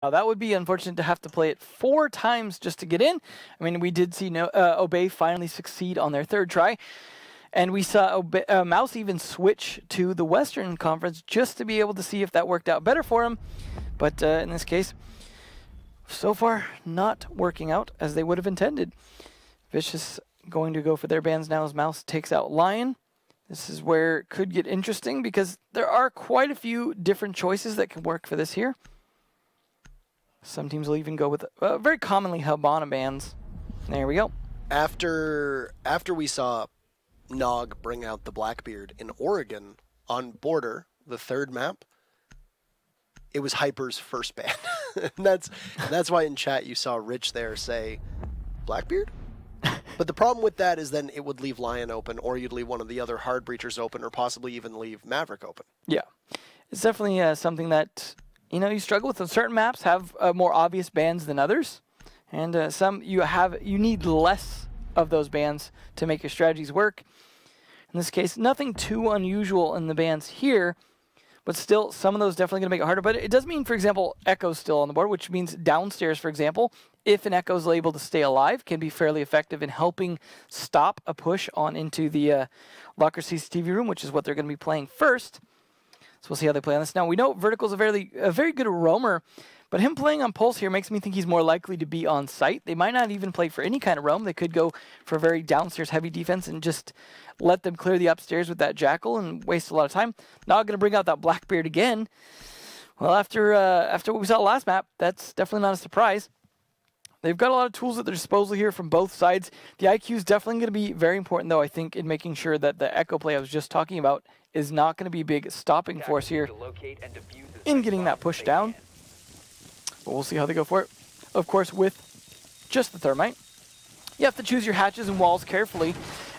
Now, that would be unfortunate to have to play it 4 times just to get in. I mean, we did see Obey finally succeed on their 3rd try. And we saw Mouz even switch to the Western Conference just to be able to see if that worked out better for him. But in this case, so far, not working out as they would have intended. Vicious going to go for their bans now as Mouz takes out Lion. This is where it could get interesting because there are quite a few different choices that can work for this here. Some teams will even go with very commonly Habana bans. There we go. After we saw Nog bring out the Blackbeard in Oregon on Border, the 3rd map, it was Hyper's first ban. And that's why in chat you saw Rich there say, Blackbeard? But the problem with that is then it would leave Lion open, or you'd leave one of the other hard breachers open, or possibly even leave Maverick open. Yeah. It's definitely something that, you know, you struggle with. Certain maps have more obvious bans than others. And some you need less of those bans to make your strategies work. In this case, nothing too unusual in the bans here, but still, some of those definitely going to make it harder. But it does mean, for example, Echo's still on the board, which means downstairs, for example, if an Echo's able to stay alive, can be fairly effective in helping stop a push on into the locker CCTV room, which is what they're going to be playing first. So we'll see how they play on this. Now, we know Vertical's a very good roamer, but him playing on Pulse here makes me think he's more likely to be on site. They might not even play for any kind of roam. They could go for a very downstairs heavy defense and just let them clear the upstairs with that Jackal and waste a lot of time. Now going to bring out that Blackbeard again. Well, after what we saw last map, that's definitely not a surprise. They've got a lot of tools at their disposal here from both sides. The IQ is definitely going to be very important, though, I think, in making sure that the Echo play I was just talking about is not going to be a big stopping force here in getting that push down. But we'll see how they go for it. Of course, with just the Thermite, you have to choose your hatches and walls carefully,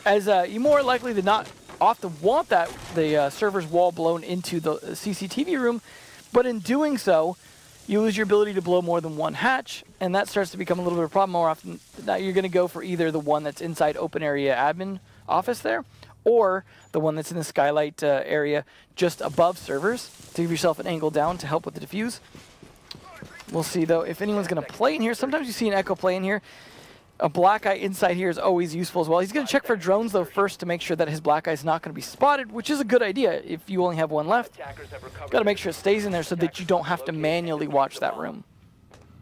as you're more likely to not often want the server's wall blown into the CCTV room, but in doing so, you lose your ability to blow more than one hatch, and that starts to become a little bit of a problem. More often than not, you're going to go for either the one that's inside open area admin office there, or the one that's in the skylight area just above servers to give yourself an angle down to help with the defuse. We'll see, though, if anyone's going to play in here. Sometimes you see an Echo play in here. A Black Eye inside here is always useful as well. He's going to check for drones, though, first to make sure that his Black Eye is not going to be spotted, which is a good idea if you only have one left. Got to make sure it stays in there so that you don't have to manually watch that room.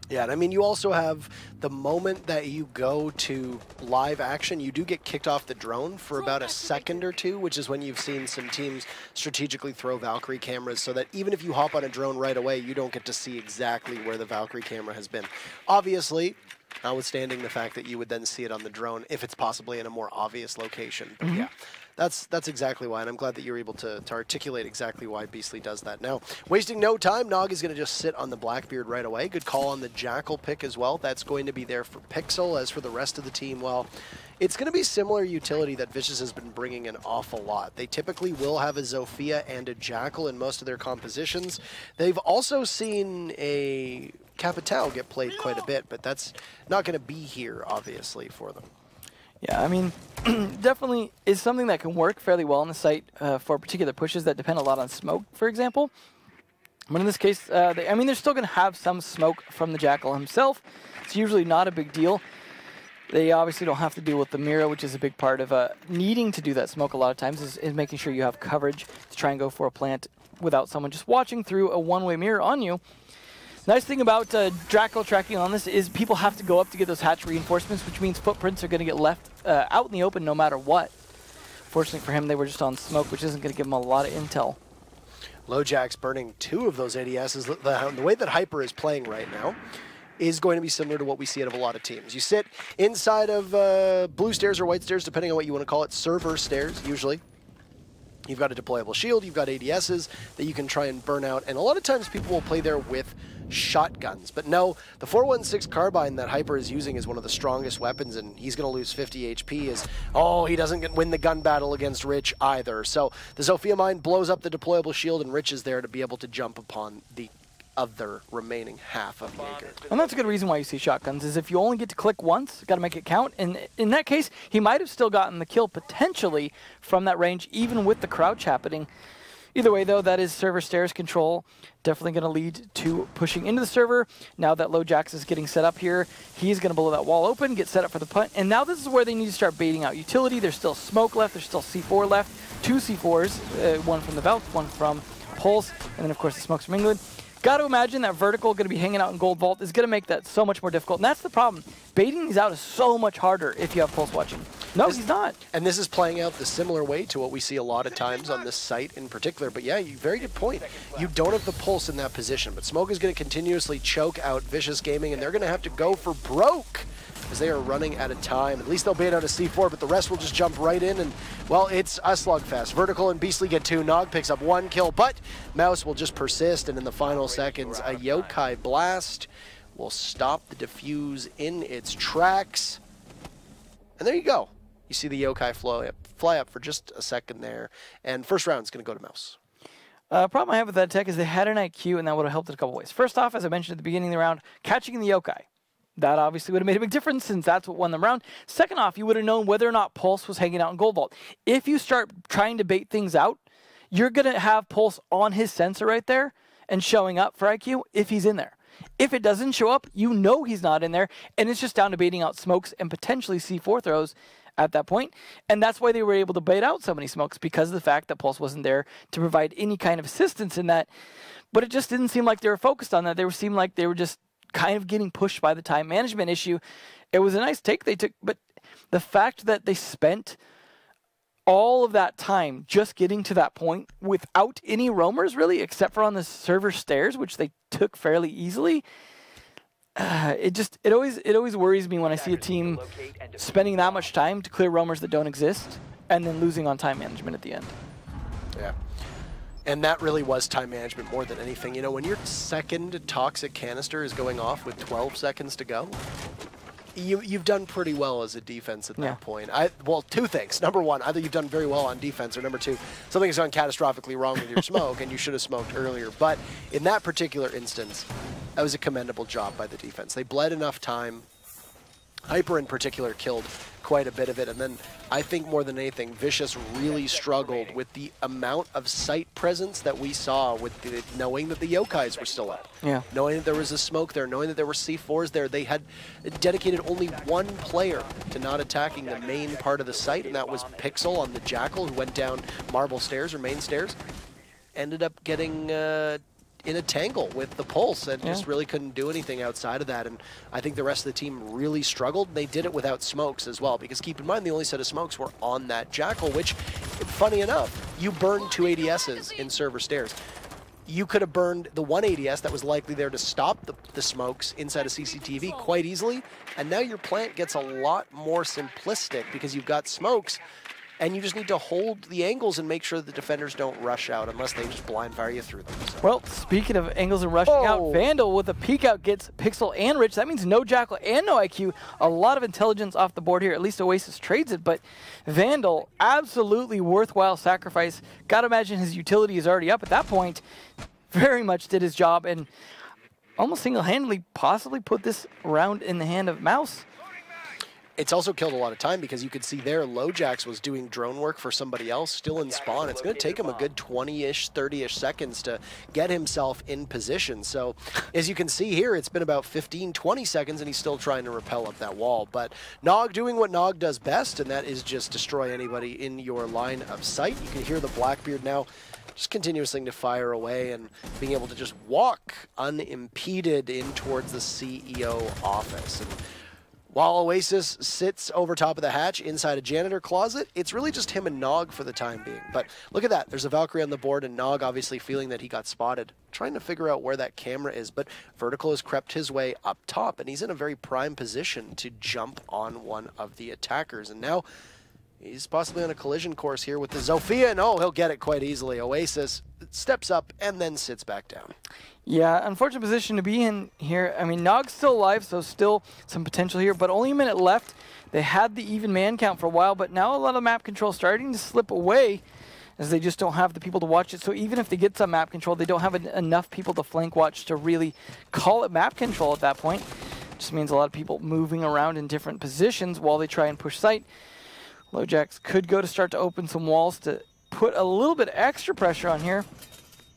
Yeah, and I mean, you also have the moment that you go to live action, you do get kicked off the drone for about a second or two, which is when you've seen some teams strategically throw Valkyrie cameras so that even if you hop on a drone right away, you don't get to see exactly where the Valkyrie camera has been. Obviously, notwithstanding the fact that you would then see it on the drone if it's possibly in a more obvious location. But yeah, that's exactly why, and I'm glad that you're able to articulate exactly why Beastly does that. Now, wasting no time, Nog is going to just sit on the Blackbeard right away. Good call on the Jackal pick as well. That's going to be there for Pixel. As for the rest of the team, well, it's going to be similar utility that Vicious has been bringing an awful lot. They typically will have a Zofia and a Jackal in most of their compositions. They've also seen a Capitao get played quite a bit, but that's not going to be here, obviously, for them. Yeah, I mean, definitely is something that can work fairly well on the site for particular pushes that depend a lot on smoke, for example. But in this case, I mean, they're still going to have some smoke from the Jackal himself. It's usually not a big deal. They obviously don't have to deal with the Mira, which is a big part of needing to do that smoke a lot of times, is making sure you have coverage to try and go for a plant without someone just watching through a one-way mirror on you. Nice thing about Draco tracking on this is people have to go up to get those hatch reinforcements, which means footprints are going to get left out in the open no matter what. Fortunately for him, they were just on smoke, which isn't going to give him a lot of intel. LoJack's burning 2 of those ADSs. The way that Hyper is playing right now is going to be similar to what we see out of a lot of teams. You sit inside of blue stairs or white stairs, depending on what you want to call it, server stairs, usually. You've got a deployable shield, you've got ADSs that you can try and burn out, and a lot of times people will play there with shotguns. But no, the 416 carbine that Hyper is using is one of the strongest weapons, and he's going to lose 50 HP he doesn't win the gun battle against Rich either. So the Zofia mine blows up the deployable shield, and Rich is there to be able to jump upon the other remaining half of Jaeger. And that's a good reason why you see shotguns, is if you only get to click once, got to make it count. And in that case, he might have still gotten the kill potentially from that range, even with the crouch happening. Either way, though, that is server stairs control. Definitely going to lead to pushing into the server. Now that LoJax is getting set up here, he's going to blow that wall open, get set up for the punt. And now this is where they need to start baiting out utility. There's still smoke left. There's still C4 left. 2 C4s, one from the Valk, one from Pulse, and then, of course, the smokes from England. Got to imagine that Vertical going to be hanging out in Gold Vault is going to make that so much more difficult. And that's the problem. Baiting these out is so much harder if you have Pulse watching. No, he's not. And this is playing out the similar way to what we see a lot of times on this site in particular. But yeah, very good point. You don't have the Pulse in that position, but Smoke is going to continuously choke out Vicious Gaming, and they're going to have to go for broke as they are running out of time. At least they'll bait out a C4, but the rest will just jump right in, and, well, it's a slugfest. Vertical and Beastly get 2. Nog picks up 1 kill, but Mouz will just persist, and in the final seconds, a Yokai blast will stop the defuse in its tracks. And there you go. You see the Yokai fly up for just a second there, and first round is going to go to Mouz. Problem I have with that tech is they had an IQ, and that would have helped in a couple ways. First off, as I mentioned at the beginning of the round, catching the Yokai. That obviously would have made a big difference since that's what won the round. Second off, you would have known whether or not Pulse was hanging out in Gold Vault. If you start trying to bait things out, you're going to have Pulse on his sensor right there and showing up for IQ if he's in there. If it doesn't show up, you know he's not in there, and it's just down to baiting out smokes and potentially C4 throws at that point. And that's why they were able to bait out so many smokes, because of the fact that Pulse wasn't there to provide any kind of assistance in that. But it just didn't seem like they were focused on that. They seemed like they were just kind of getting pushed by the time management issue. It was a nice take they took, but the fact that they spent all of that time just getting to that point without any roamers really, except for on the server stairs, which they took fairly easily, it always worries me when I see a team spending that much time to clear roamers that don't exist and then losing on time management at the end. Yeah. And that really was time management more than anything. You know, when your second toxic canister is going off with 12 seconds to go, you've done pretty well as a defense at that point. Well, 2 things. Number 1, either you've done very well on defense, or number 2, something has gone catastrophically wrong with your smoke and you should have smoked earlier. But in that particular instance, that was a commendable job by the defense. They bled enough time. Hyper in particular killed quite a bit of it, and then I think more than anything, Vicious really struggled with the amount of site presence that we saw with knowing that the Yokais were still up. Yeah. Knowing that there was a smoke there, knowing that there were C4s there. They had dedicated only 1 player to not attacking the main part of the site, and that was Pixel on the Jackal, who went down marble stairs or main stairs. Ended up getting in a tangle with the Pulse and just really couldn't do anything outside of that. And I think the rest of the team really struggled. They did it without smokes as well, because keep in mind the only set of smokes were on that Jackal, which, funny enough, you burned 2 ADSs in server stairs. You could have burned the 1 ADS that was likely there to stop the smokes inside of CCTV quite easily, and now your plant gets a lot more simplistic because you've got smokes, and you just need to hold the angles and make sure the defenders don't rush out unless they just blind fire you through them. So. Well, speaking of angles and rushing out, Vandal with a peek out gets Pixel and Rich. That means no Jackal and no IQ. A lot of intelligence off the board here. At least Oasis trades it, but Vandal, absolutely worthwhile sacrifice. Gotta imagine his utility is already up at that point. Very much did his job and almost single-handedly possibly put this round in the hand of Mouz. It's also killed a lot of time because you could see there LoJax was doing drone work for somebody else still in spawn. It's going to take him a good 20-ish, 30-ish seconds to get himself in position. So as you can see here, it's been about 15, 20 seconds and he's still trying to rappel up that wall. But Nog doing what Nog does best, and that is just destroy anybody in your line of sight. You can hear the Blackbeard now just continuously to fire away and being able to just walk unimpeded in towards the CEO office. And while Oasis sits over top of the hatch inside a janitor closet, it's really just him and Nog for the time being. But look at that. There's a Valkyrie on the board, and Nog obviously feeling that he got spotted, trying to figure out where that camera is. But Vertical has crept his way up top, and he's in a very prime position to jump on one of the attackers. And now he's possibly on a collision course here with the Zofia, and he'll get it quite easily. Oasis steps up and then sits back down. Yeah, unfortunate position to be in here. I mean, Nog's still alive, so still some potential here, but only a minute left. They had the even man count for a while, but now a lot of map control starting to slip away as they just don't have the people to watch it. So even if they get some map control, they don't have enough people to flank watch to really call it map control at that point. Just means a lot of people moving around in different positions while they try and push site. LoJax could go to start to open some walls to put a little bit extra pressure on here,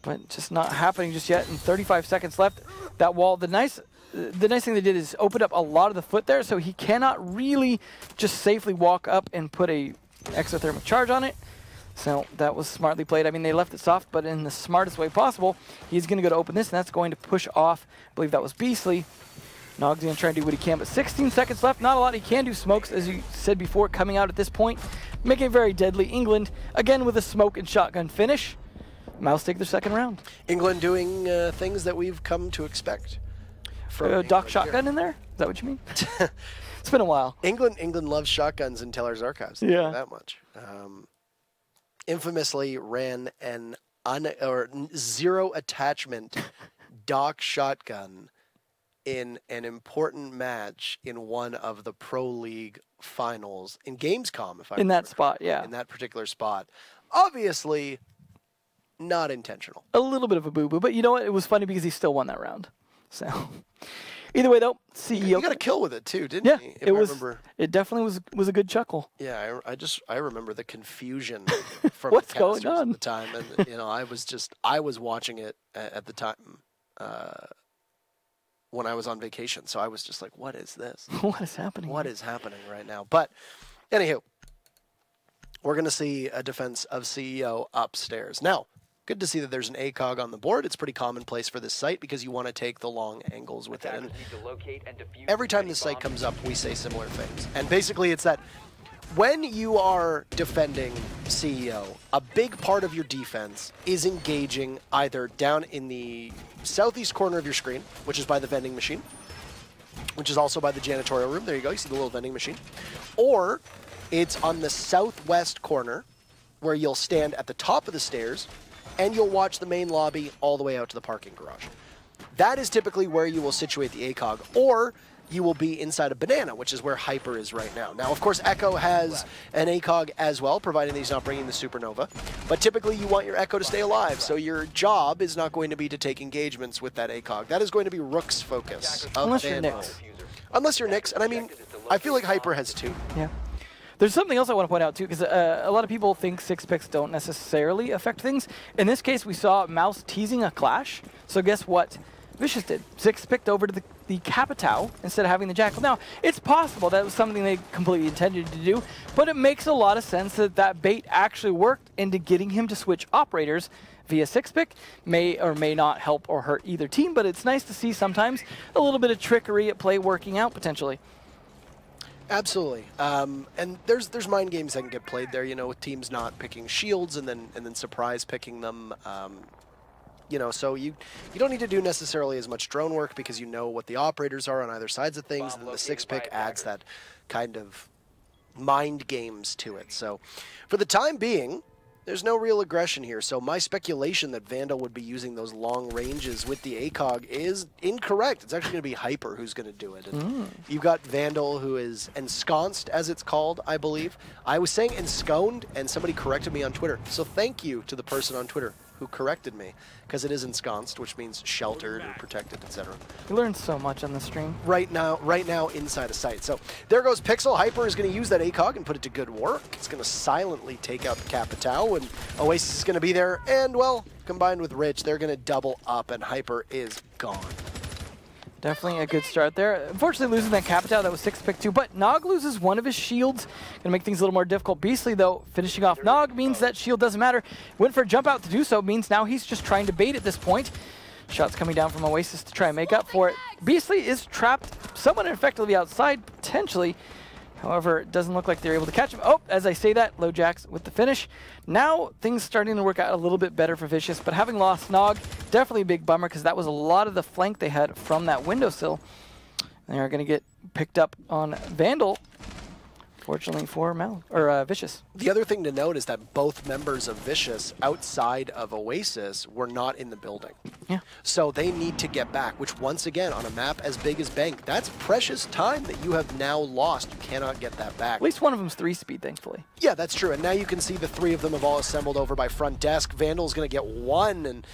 but just not happening just yet. And 35 seconds left. That wall, the nice thing they did is open up a lot of the foot there, so he cannot really just safely walk up and put a exothermic charge on it. So that was smartly played. I mean, they left it soft, but in the smartest way possible. He's going to go to open this, and that's going to push off. I believe that was Beastly. Nog's going to try and do what he can, but 16 seconds left. Not a lot he can do. Smokes, as you said before, coming out at this point, making it very deadly. England, again with a smoke and shotgun finish. Mouse take their second round. England doing things that we've come to expect. Doc shotgun in there? Is that what you mean? It's been a while. England loves shotguns in Teller's Archives. Yeah. That much. Infamously ran an zero attachment Doc shotgun in an important match in one of the Pro League finals in Gamescom, if I remember. In that spot, yeah. In that particular spot. Obviously, not intentional. A little bit of a boo-boo, but you know what? It was funny because he still won that round. So, either way, though, CEO. You got a kill with it, too, didn't he? Yeah, it definitely was a good chuckle. Yeah, I remember the confusion from What's the going on at the time. And, you know, I was watching it at the time. When I was on vacation, so I was just like, what is this? What is happening? What is happening right now? But, anywho, we're going to see a defense of CEO upstairs. Now, good to see that there's an ACOG on the board. It's pretty commonplace for this site because you want to take the long angles with it. And every time this site comes up, we say similar things. And basically, it's that when you are defending CEO, a big part of your defense is engaging either down in the southeast corner of your screen, which is by the vending machine, which is also by the janitorial room. There you go. You see the little vending machine. Or it's on the southwest corner where you'll stand at the top of the stairs and you'll watch the main lobby all the way out to the parking garage. That is typically where you will situate the ACOG. Or you will be inside a banana, which is where Hyper is right now. Now, of course, Echo has an ACOG as well, providing that he's not bringing the Supernova. But typically, you want your Echo to stay alive, so your job is not going to be to take engagements with that ACOG. That is going to be Rook's focus. Unless you're Nyx. Unless you're Nyx, and I mean, I feel like Hyper has two. Yeah. There's something else I want to point out, too, because a lot of people think 6-picks don't necessarily affect things. In this case, we saw Mouse teasing a clash. So guess what Vicious did? 6-picked over to the Capitao instead of having the Jackal. Now, it's possible that was something they completely intended to do, but it makes a lot of sense that that bait actually worked into getting him to switch operators via 6-pick. May or may not help or hurt either team, but it's nice to see sometimes a little bit of trickery at play working out potentially. Absolutely, and there's mind games that can get played there, you know, with teams not picking shields and then surprise picking them. You know, so you don't need to do necessarily as much drone work because you know what the operators are on either sides of things, and the 6-pick adds that kind of mind games to it. So for the time being, there's no real aggression here. So my speculation that Vandal would be using those long ranges with the ACOG is incorrect. It's actually going to be Hyper who's going to do it. And you've got Vandal who is ensconced, as it's called, I believe. I was saying ensconed, and somebody corrected me on Twitter. So thank you to the person on Twitter who corrected me, because it is ensconced, which means sheltered and protected, etc. You learned so much on the stream. Right now inside a site. So there goes Pixel. Hyper is going to use that ACOG and put it to good work. It's going to silently take out the Capitao, and Oasis is going to be there. And, well, combined with Rich, they're going to double up, and Hyper is gone. Definitely a good start there. Unfortunately, losing that Capitao, that was 6-pick too, but Nog loses one of his shields. Gonna make things a little more difficult. Beastly, though, finishing off Nog means that shield doesn't matter. Went for a jump out to do so, means now he's just trying to bait at this point. Shots coming down from Oasis to try and make up for it. Beastly is trapped somewhat effectively outside, potentially. However, it doesn't look like they're able to catch him. Oh, as I say that, Low Jacks with the finish. Now, things starting to work out a little bit better for Vicious, but having lost Nog, definitely a big bummer, because that was a lot of the flank they had from that windowsill. They're going to get picked up on Vandal, fortunately for Vicious. The other thing to note is that both members of Vicious, outside of Oasis, were not in the building. Yeah. So they need to get back, which once again, on a map as big as Bank, that's precious time that you have now lost. You cannot get that back. At least one of them's 3-speed, thankfully. Yeah, that's true. And now you can see the three of them have all assembled over by front desk. Vandal's going to get one, and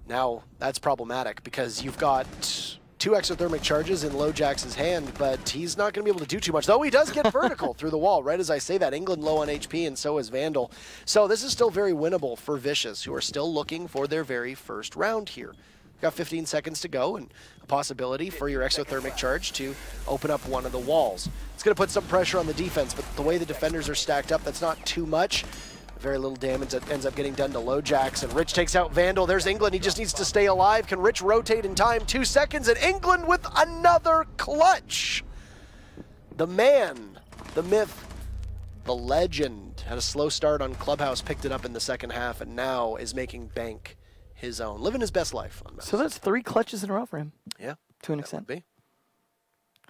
now that's problematic because you've got 2 exothermic charges in LoJax's hand, but he's not going to be able to do too much. Though he does get vertical through the wall, right as I say that. England low on HP, and so is Vandal. So this is still very winnable for Vicious, who are still looking for their very first round here. Got 15 seconds to go, and a possibility for your exothermic charge to open up one of the walls. It's going to put some pressure on the defense, but the way the defenders are stacked up, that's not too much. Very little damage that ends up getting done to LoJax, and Rich takes out Vandal. There's England. He just needs to stay alive. Can Rich rotate in time? 2 seconds, and England with another clutch. The man, the myth, the legend had a slow start on Clubhouse, picked it up in the second half, and now is making bank his own, living his best life on Mouz. So that's 3 clutches in a row for him. Yeah, to an extent. Be.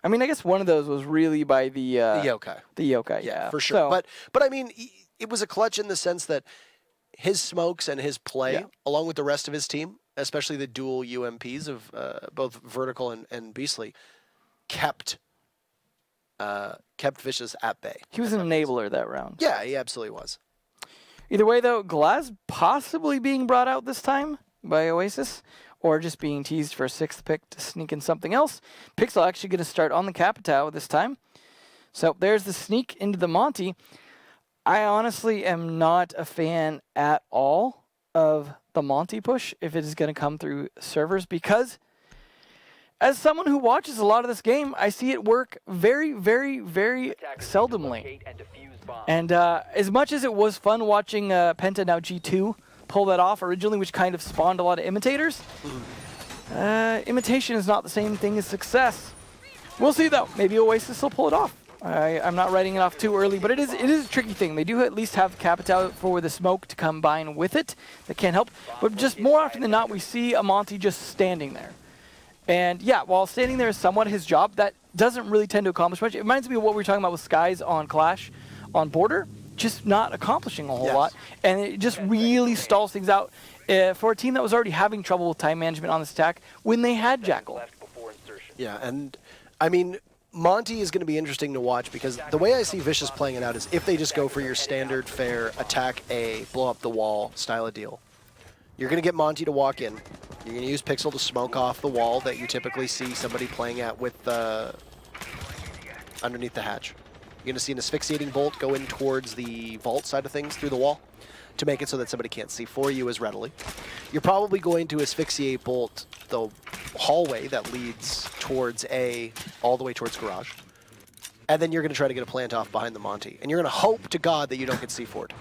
I mean, I guess one of those was really by the yokai. The yokai, yeah, for sure. So, but I mean, it was a clutch in the sense that his smokes and his play, along with the rest of his team, especially the dual UMPs of both Vertical and Beastly, kept Vicious at bay. He was an enabler that round. Yeah, he absolutely was. Either way, though, Glaz possibly being brought out this time by Oasis, or just being teased for a 6th pick to sneak in something else. Pixel actually going to start on the Capitao this time. So there's the sneak into the Monty. I honestly am not a fan at all of the Monty push if it is going to come through servers, because as someone who watches a lot of this game, I see it work very, very, very seldomly. And as much as it was fun watching Penta, now G2, pull that off originally, which kind of spawned a lot of imitators, imitation is not the same thing as success. We'll see, though. Maybe Oasis will pull it off. I'm not writing it off too early, but it is a tricky thing. They do at least have Capitao for the smoke to combine with it. That can't help. But just more often than not, we see a Monty just standing there. And yeah, while standing there is somewhat his job, that doesn't really tend to accomplish much. It reminds me of what we were talking about with Skies on Clash on Border, just not accomplishing a whole lot. And it just really stalls things out for a team that was already having trouble with time management on this attack when they had Jackal. Yeah, and I mean, Monty is going to be interesting to watch, because the way I see Vicious playing it out is if they just go for your standard fair attack A, blow up the wall style of deal. You're going to get Monty to walk in. You're going to use Pixel to smoke off the wall that you typically see somebody playing at with underneath the hatch. You're going to see an asphyxiating bolt go in towards the vault side of things through the wall to make it so that somebody can't see for you as readily. You're probably going to asphyxiate bolt the hallway that leads towards A, all the way towards garage. And then you're going to try to get a plant off behind the Monty. And you're going to hope to God that you don't get C4'd.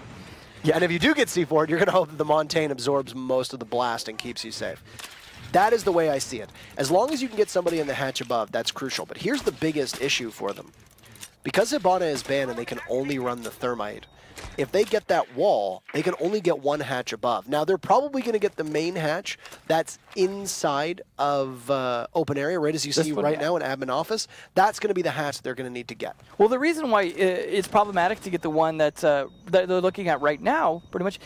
Yeah. And if you do get C4'd, you're going to hope that the Montaigne absorbs most of the blast and keeps you safe. That is the way I see it. As long as you can get somebody in the hatch above, that's crucial. But here's the biggest issue for them. Because Hibana is banned and they can only run the Thermite, if they get that wall, they can only get one hatch above. Now, they're probably going to get the main hatch that's inside of open area, right as you see right now in admin office. That's going to be the hatch they're going to need to get. Well, the reason why it's problematic to get the one that they're looking at right now, pretty much,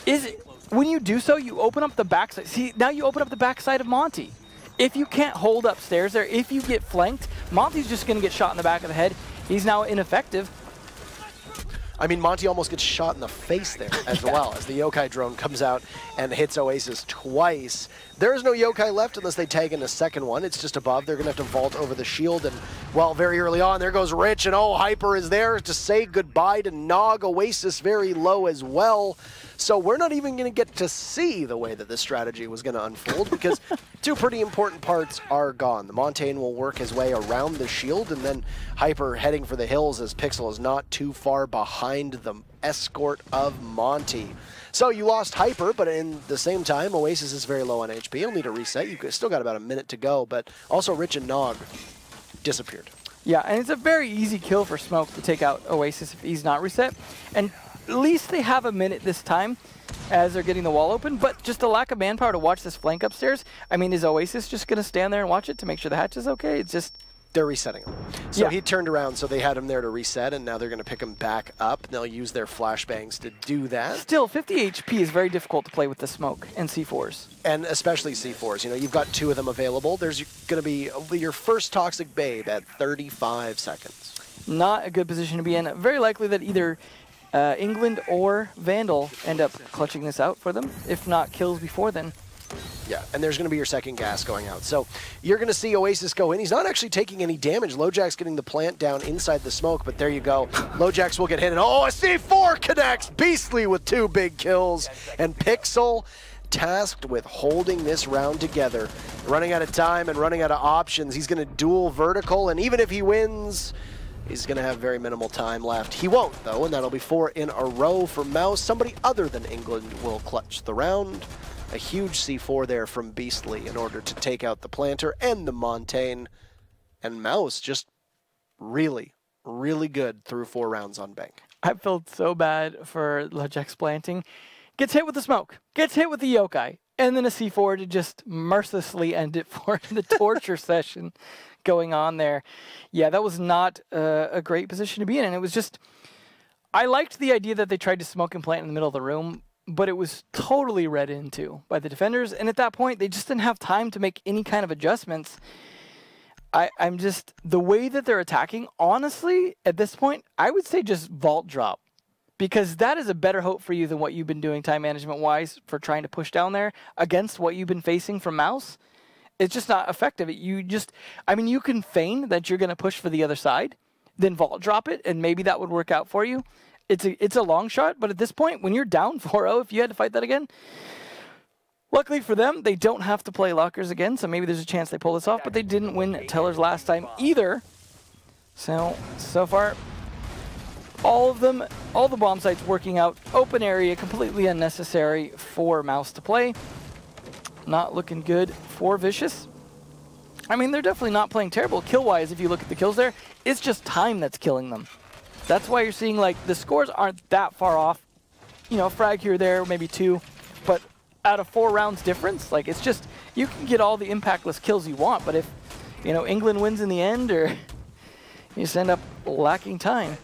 is when you do so, you open up the backside. See, now you open up the backside of Monty. If you can't hold upstairs there, if you get flanked, Monty's just going to get shot in the back of the head. He's now ineffective. I mean, Monty almost gets shot in the face there as well as the yokai drone comes out and hits Oasis twice. There is no yokai left unless they tag in a second one. It's just above. They're going to have to vault over the shield. And, well, very early on, there goes Rich. And, oh, Hyper is there to say goodbye to Nog. Oasis very low as well. So we're not even going to get to see the way that this strategy was going to unfold, because 2 pretty important parts are gone. The Montaigne will work his way around the shield, and then Hyper heading for the hills as Pixel is not too far behind the escort of Monty. So you lost Hyper, but in the same time, Oasis is very low on HP. You'll need a reset. You've still got about a minute to go, but also Rich and Nog disappeared. Yeah, and it's a very easy kill for Smoke to take out Oasis if he's not reset. And at least they have a minute this time as they're getting the wall open, but just the lack of manpower to watch this flank upstairs. I mean, is Oasis just going to stand there and watch it to make sure the hatch is okay? It's just... They're resetting him. So he turned around, so they had him there to reset, and now they're going to pick him back up. They'll use their flashbangs to do that. Still, 50 HP is very difficult to play with the smoke and C4s. And especially C4s. You know, you've got 2 of them available. There's going to be your first Toxic Babe at 35 seconds. Not a good position to be in. Very likely that either England or Vandal end up clutching this out for them, if not kills before then. Yeah, and there's going to be your second gas going out. So you're going to see Oasis go in. He's not actually taking any damage. LoJack's getting the plant down inside the smoke, but there you go. LoJack's will get hit, and oh, a C4 connects! Beastly with 2 big kills. And Pixel tasked with holding this round together. Running out of time and running out of options. He's going to duel vertical, and even if he wins, he's going to have very minimal time left. He won't, though, and that'll be 4 in a row for Mouz. Somebody other than England will clutch the round. A huge C4 there from Beastly in order to take out the planter and the Montaigne. And Mouz just really, really good through 4 rounds on bank. I felt so bad for LoJack's planting. Gets hit with the smoke, gets hit with the yokai, and then a C4 to just mercilessly end it for the torture session going on there. Yeah, that was not a great position to be in, and it was just... I liked the idea that they tried to smoke and plant in the middle of the room, but it was totally read into by the defenders, and at that point, they just didn't have time to make any kind of adjustments. I'm just... The way that they're attacking, honestly, at this point, I would say just vault drop. Because that is a better hope for you than what you've been doing time management-wise for trying to push down there against what you've been facing from Mouz. It's just not effective. You just... I mean, you can feign that you're going to push for the other side, then vault drop it, and maybe that would work out for you. It's a long shot, but at this point, when you're down 4-0, if you had to fight that again... Luckily for them, they don't have to play lockers again, so maybe there's a chance they pull this off, but they didn't win Tellers last time either. So far, all of them, all the bomb sites working out. Open area, completely unnecessary for Mouz to play. Not looking good for Vicious. I mean, they're definitely not playing terrible kill-wise if you look at the kills there. It's just time that's killing them. That's why you're seeing, like, the scores aren't that far off. You know, frag here or there, maybe 2, but out of 4 rounds difference, like, it's just, you can get all the impactless kills you want, but if, you know, England wins in the end, or you just end up lacking time.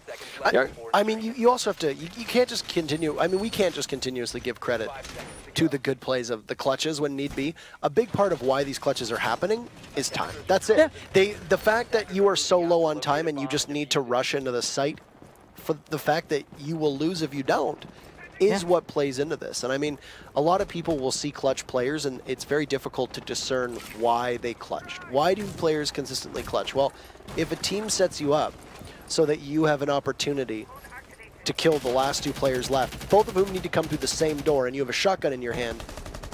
I mean, you also have to, you can't just continue, I mean, we can't just continuously give credit to the good plays of the clutches when need be. A big part of why these clutches are happening is time. That's it. Yeah. The fact that you are so low on time and you just need to rush into the site, for the fact that you will lose if you don't, is what plays into this. And I mean, a lot of people will see clutch players and it's very difficult to discern why they clutched. Why do players consistently clutch? Well, if a team sets you up so that you have an opportunity to kill the last 2 players left, both of whom need to come through the same door, and you have a shotgun in your hand,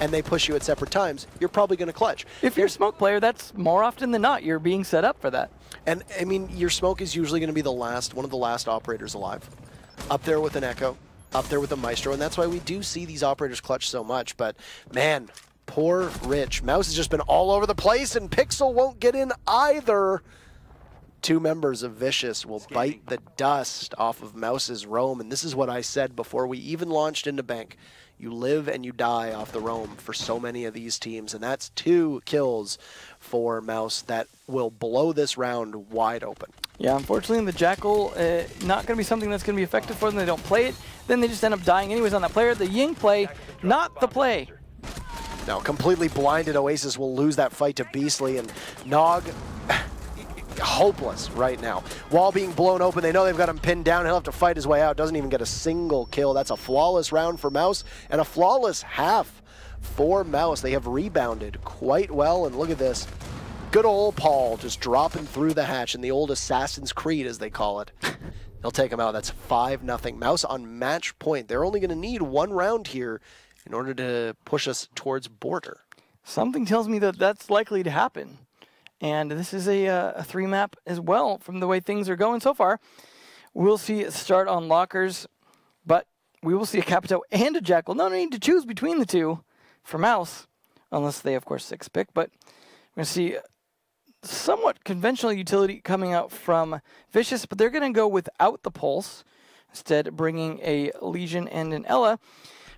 and they push you at separate times, you're probably going to clutch. If you're a smoke player, that's more often than not, you're being set up for that. And I mean, your smoke is usually going to be the last, one of the last operators alive. Up there with an Echo, up there with a Maestro, and that's why we do see these operators clutch so much. But man, poor Rich. Mouz has just been all over the place, and Pixel won't get in either. 2 members of Vicious will bite the dust off of Mouz's roam, and this is what I said before we even launched into Bank. You live and you die off the roam for so many of these teams, and that's 2 kills for Mouz that will blow this round wide open. Yeah, unfortunately, the Jackal, not going to be something that's going to be effective for them. They don't play it. Then they just end up dying anyways on that player. The Ying play, not the play. No, completely blinded. Oasis will lose that fight to Beastly, and Nog, hopeless right now. Wall being blown open. They know they've got him pinned down. He'll have to fight his way out. Doesn't even get a single kill. That's a flawless round for Mouz, and a flawless half for Mouz. They have rebounded quite well, and look at this. Good old Paul just dropping through the hatch in the old Assassin's Creed, as they call it. He'll take him out. That's 5-0. Mouz on match point. They're only going to need 1 round here in order to push us towards border. Something tells me that that's likely to happen. And this is a 3-map as well from the way things are going so far. We'll see it start on lockers, but we will see a Capito and a Jackal. No need to choose between the 2 for Mouz, unless they, of course, 6-pick. But we're going to see somewhat conventional utility coming out from Vicious, but they're going to go without the Pulse, instead bringing a Legion and an Ella.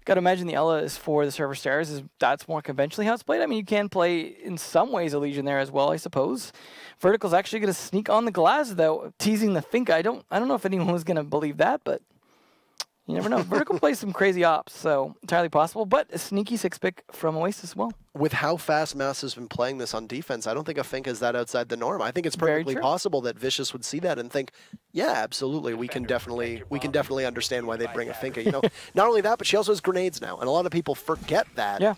Got to imagine the Ella is for the server stairs. That's more conventionally how it's played. I mean, you can play in some ways a Legion there as well, I suppose. Vertical's actually going to sneak on the glass, though, teasing the Finka. I don't know if anyone was going to believe that, but you never know. Vertical plays some crazy ops, so entirely possible, but a sneaky 6-pick from Oasis as well. With how fast Mouz has been playing this on defense, I don't think a Finka is that outside the norm. I think it's perfectly possible that Vicious would see that and think, yeah, absolutely, we can definitely understand why they'd bring a Finka. You know, not only that, but she also has grenades now, and a lot of people forget that. Yeah.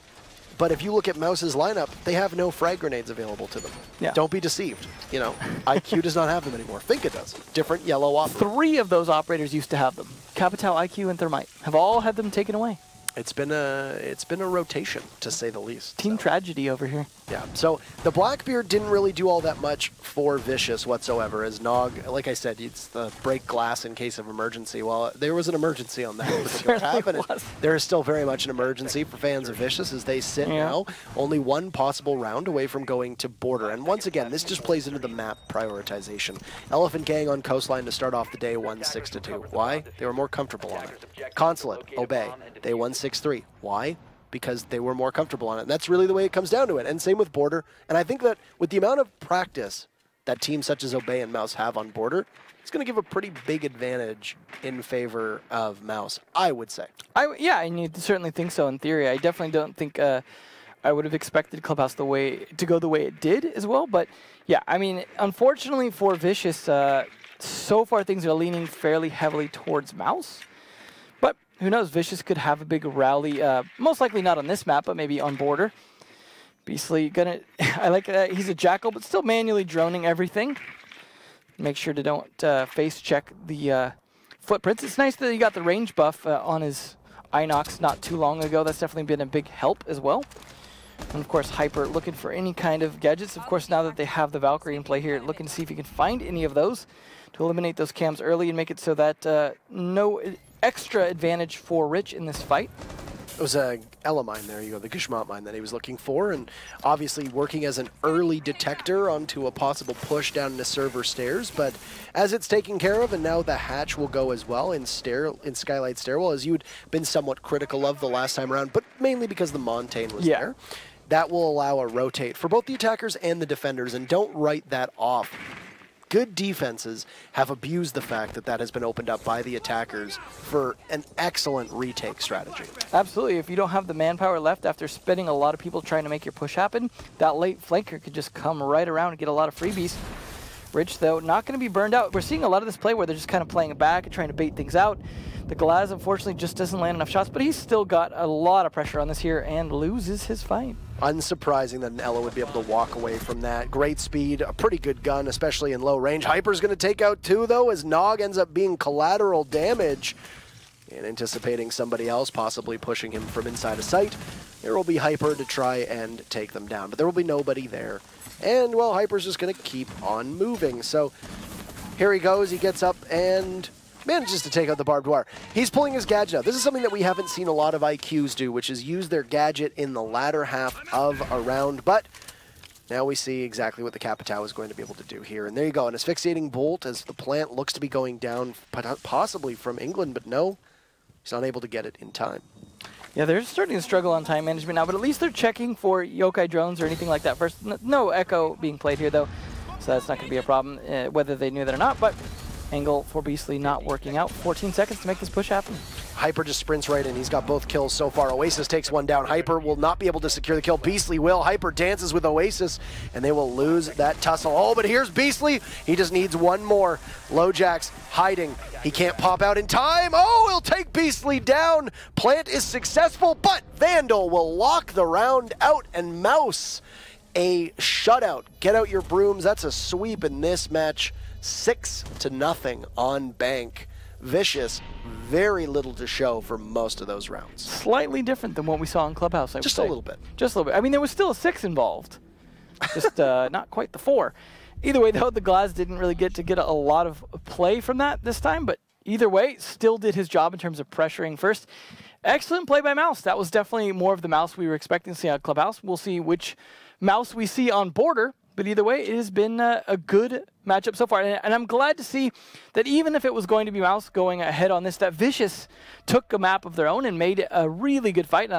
But if you look at Mouse's lineup, they have no frag grenades available to them. Yeah. Don't be deceived. You know, IQ does not have them anymore. Finka does. Different yellow operator. 3 of those operators used to have them. Capital, IQ, and Thermite have all had them taken away. It's been a rotation, to say the least. Team tragedy over here. Yeah, so the Blackbeard didn't really do all that much for Vicious whatsoever, as Nog, like I said, it's the break glass in case of emergency. Well, there was an emergency on that particular half, and there is still very much an emergency for fans of Vicious as they sit now only one possible round away from going to border. And once again, this just plays into the map prioritization. Elephant Gang on Coastline to start off the day won 6-2. Why? They were more comfortable on it. Consulate, Obey. They won 6-3. Why? Because they were more comfortable on it. And that's really the way it comes down to it. And same with Border. And I think that with the amount of practice that teams such as Obey and Mouse have on Border, it's going to give a pretty big advantage in favor of Mouse, I would say. Yeah, and you certainly think so in theory. I definitely don't think I would have expected Clubhouse to go the way it did as well. But yeah, I mean, unfortunately for Vicious, so far things are leaning fairly heavily towards Mouse. But who knows, Vicious could have a big rally, most likely not on this map, but maybe on Border. Beastly gonna, I like that he's a Jackal, but still manually droning everything. Make sure to don't face check the footprints. It's nice that he got the range buff on his Inox not too long ago. That's definitely been a big help as well. And of course, Hyper looking for any kind of gadgets. Of course, now that they have the Valkyrie in play here, looking to see if he can find any of those to eliminate those cams early and make it so that no extra advantage for Rich in this fight. It was a Ella mine there, you go, the Gishmat mine that he was looking for, and obviously working as an early detector onto a possible push down into server stairs, but as it's taken care of, and now the hatch will go as well in Skylight Stairwell, as you'd been somewhat critical of the last time around, but mainly because the Montaigne was there. That will allow a rotate for both the attackers and the defenders, and don't write that off. Good defenses have abused the fact that that has been opened up by the attackers for an excellent retake strategy. Absolutely. If you don't have the manpower left after spending a lot of people trying to make your push happen, that late flanker could just come right around and get a lot of freebies. Rich, though, not going to be burned out. We're seeing a lot of this play where they're just kind of playing it back and trying to bait things out. The Glaz, unfortunately, just doesn't land enough shots, but he's still got a lot of pressure on this here and loses his fight. Unsurprising that an Ella would be able to walk away from that. Great speed, a pretty good gun, especially in low range. Hyper's going to take out 2, though, as Nog ends up being collateral damage. And anticipating somebody else possibly pushing him from inside of sight, there will be Hyper to try and take them down. But there will be nobody there. And, well, Hyper's just going to keep on moving. So here he goes. He gets up and manages to take out the barbed wire. He's pulling his gadget out. This is something that we haven't seen a lot of IQs do, which is use their gadget in the latter half of a round. But now we see exactly what the Capitao is going to be able to do here. And there you go, an asphyxiating bolt as the plant looks to be going down, possibly from England, but no, he's not able to get it in time. Yeah, they're starting to struggle on time management now, but at least they're checking for yokai drones or anything like that first. No Echo being played here, though, so that's not going to be a problem, whether they knew that or not. But angle for Beastly not working out. 14 seconds to make this push happen. Hyper just sprints right in. He's got both kills so far. Oasis takes one down. Hyper will not be able to secure the kill. Beastly will. Hyper dances with Oasis, and they will lose that tussle. Oh, but here's Beastly. He just needs one more. Lojack's hiding. He can't pop out in time. Oh, he'll take Beastly down. Plant is successful, but Vandal will lock the round out, and Mouse, a shutout. Get out your brooms. That's a sweep in this match. 6-0 on Bank. Vicious, very little to show for most of those rounds. Slightly different than what we saw in Clubhouse, I would say. Just a little bit. Just a little bit. I mean, there was still a 6 involved. Just not quite the 4. Either way, though, the Glaz didn't really get a lot of play from that this time, but either way, still did his job in terms of pressuring first. Excellent play by Mouse. That was definitely more of the Mouse we were expecting to see at Clubhouse. We'll see which Mouse we see on Border. But either way, it has been a good matchup so far. And I'm glad to see that even if it was going to be Mouse going ahead on this, that Vicious took a map of their own and made it a really good fight. And